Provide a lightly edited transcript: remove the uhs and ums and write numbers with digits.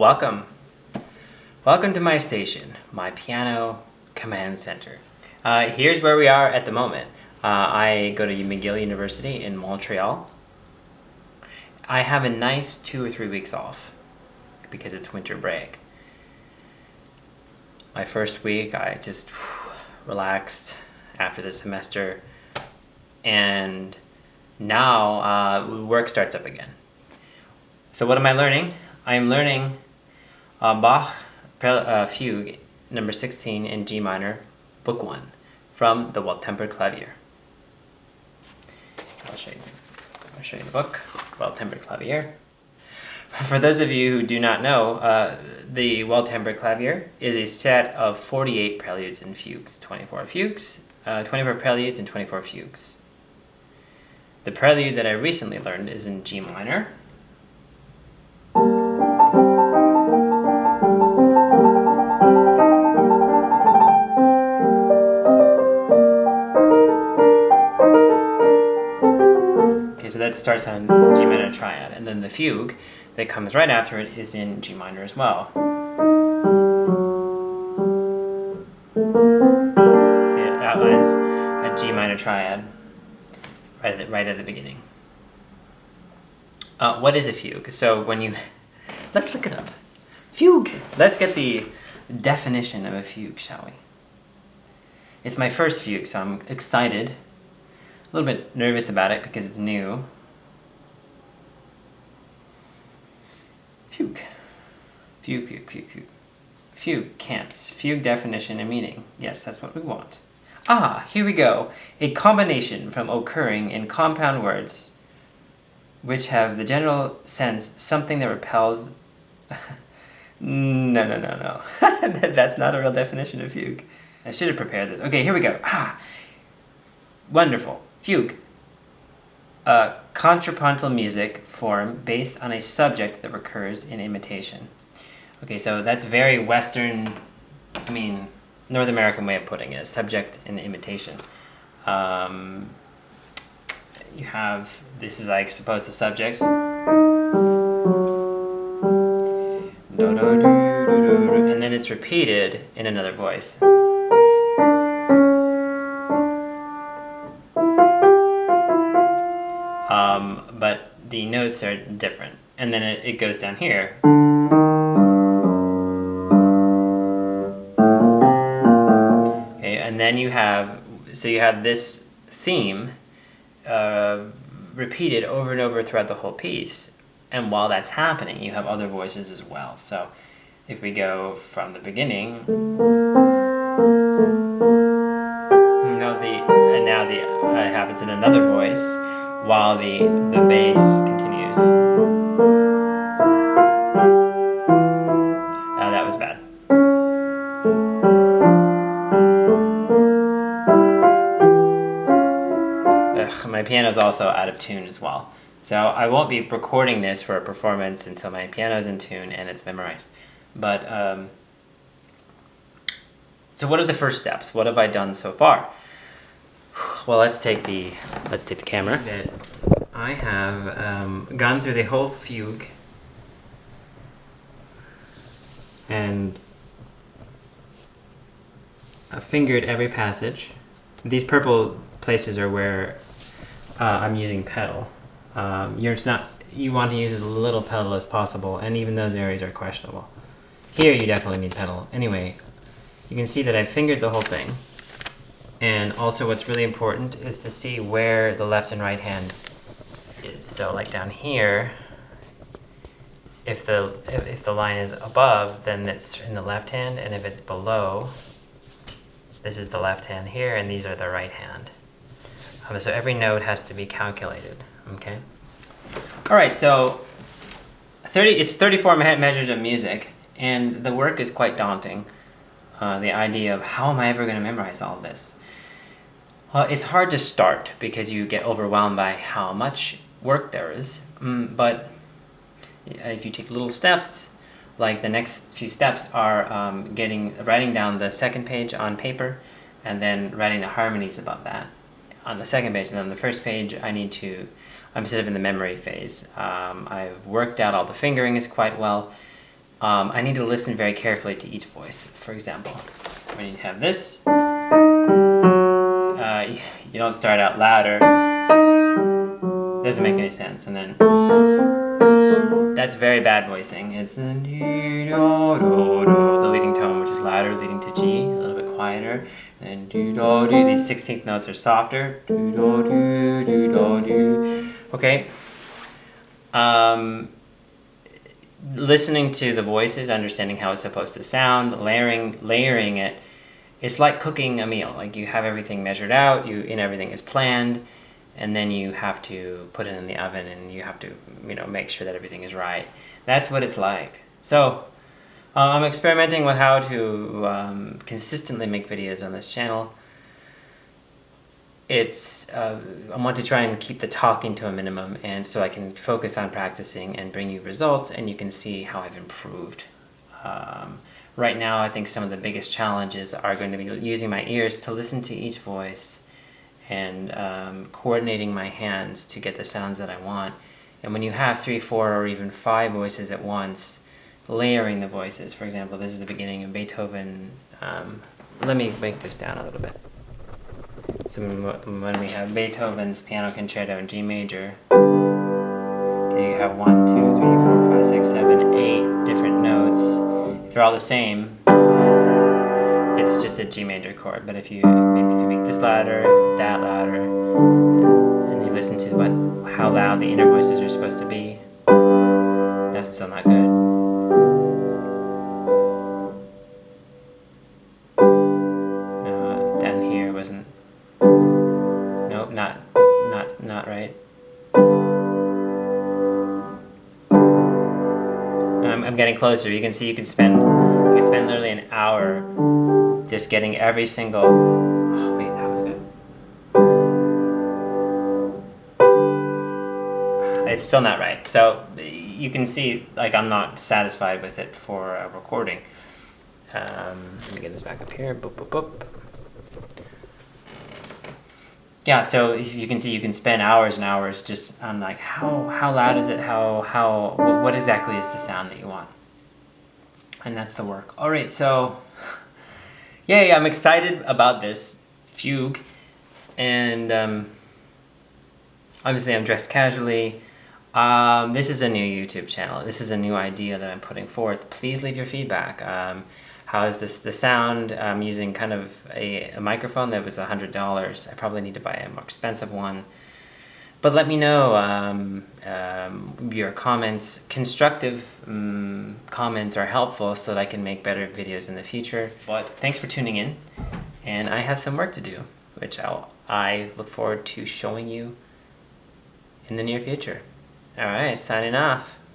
welcome. Welcome to my station, my piano command center. Here's where we are at the moment. I go to McGill University in Montreal. I have a nice 2 or 3 weeks off because it's winter break. My first week, I just relaxed after the semester, and now work starts up again. So what am I learning? I am learning Bach Fugue number 16 in G minor, book 1, from the Well-Tempered Clavier. I'll show you the book, Well-Tempered Clavier. For those of you who do not know, the Well-Tempered Clavier is a set of 48 preludes and fugues, 24 preludes and 24 fugues. The prelude that I recently learned is in G minor. Okay, so that starts on G minor triad, and then the fugue that comes right after it is in G minor as well. See, it outlines a G minor triad right at the beginning. What is a fugue? So let's look it up. Fugue! Let's get the definition of a fugue, shall we? It's my first fugue, so I'm excited. A little bit nervous about it because it's new. Fugue. Fugue. Fugue, camps. Fugue definition and meaning. Yes, that's what we want. Here we go. A combination from occurring in compound words which have the general sense something that repels... No. That's not a real definition of fugue. I should have prepared this. Okay, here we go. Wonderful. Fugue. Contrapuntal music form based on a subject that recurs in imitation. Okay, so that's very Western, North American way of putting it, subject and imitation. You have, this is, I suppose, the subject. And then it's repeated in another voice. But the notes are different. And then it goes down here. Okay, and then you have this theme repeated over and over throughout the whole piece. And while that's happening, you have other voices as well. So if we go from the beginning, it happens in another voice while the bass continues. That was bad. My piano's also out of tune as well. So I won't be recording this for a performance until my piano's in tune and it's memorized. But, so what are the first steps? What have I done so far? Well, let's take the camera. I have gone through the whole fugue and I've fingered every passage. These purple places are where I'm using pedal. You want to use as little pedal as possible, and even those areas are questionable. Here you definitely need pedal. Anyway, you can see that I've fingered the whole thing. And also what's really important is to see where the left and right hand is. So like down here, if the line is above, then it's in the left hand, and if it's below, this is the left hand here, and these are the right hand. So every note has to be calculated, okay? All right, so it's 34 measures of music, and the work is quite daunting. The idea of how am I ever going to memorize all of this? It's hard to start because you get overwhelmed by how much work there is, but if you take little steps, like the next few steps are writing down the second page on paper, and then writing the harmonies above that on the second page. And on the first page, I'm sort of in the memory phase. I've worked out all the fingerings quite well. I need to listen very carefully to each voice. For example, when you have this, you don't start out louder. Doesn't make any sense. And then that's very bad voicing. It's the leading tone, which is louder, leading to G, a little bit quieter. And these 16th notes are softer. Okay. Listening to the voices, understanding how it's supposed to sound, layering it. It's like cooking a meal. Like you have everything measured out, everything is planned, and then you have to put it in the oven and you have to, make sure that everything is right. That's what it's like. So I'm experimenting with how to consistently make videos on this channel. I want to try and keep the talking to a minimum, and so I can focus on practicing and bring you results, and you can see how I've improved. Right now, I think some of the biggest challenges are going to be using my ears to listen to each voice and coordinating my hands to get the sounds that I want. And when you have 3, 4, or even 5 voices at once, layering the voices. For example, this is the beginning of Beethoven. Let me make this down a little bit. So when we have Beethoven's Piano Concerto in G major, okay, you have 1, 2, 3, 4, 5, 6, 7, 8 different notes. If they're all the same, it's just a G major chord. But if you make this louder, that louder, and you listen to how loud the inner voices are supposed to be, that's still not good. Down here wasn't. Nope, not right. I'm getting closer. You can see you can spend literally an hour just getting every single. Oh wait, that was good. It's still not right. So you can see, like, I'm not satisfied with it for recording. Let me get this back up here. Boop, boop, boop. Yeah, so you can see you can spend hours and hours just on like how loud is it, what exactly is the sound that you want, and that's the work. All right, so yeah, I'm excited about this Fugue, and obviously I'm dressed casually. This is a new YouTube channel. This is a new idea that I'm putting forth. Please leave your feedback. How is the sound? I'm using kind of a microphone that was $100. I probably need to buy a more expensive one. But let me know your comments. Constructive comments are helpful so that I can make better videos in the future. But thanks for tuning in. And I have some work to do, which I look forward to showing you in the near future. All right, signing off.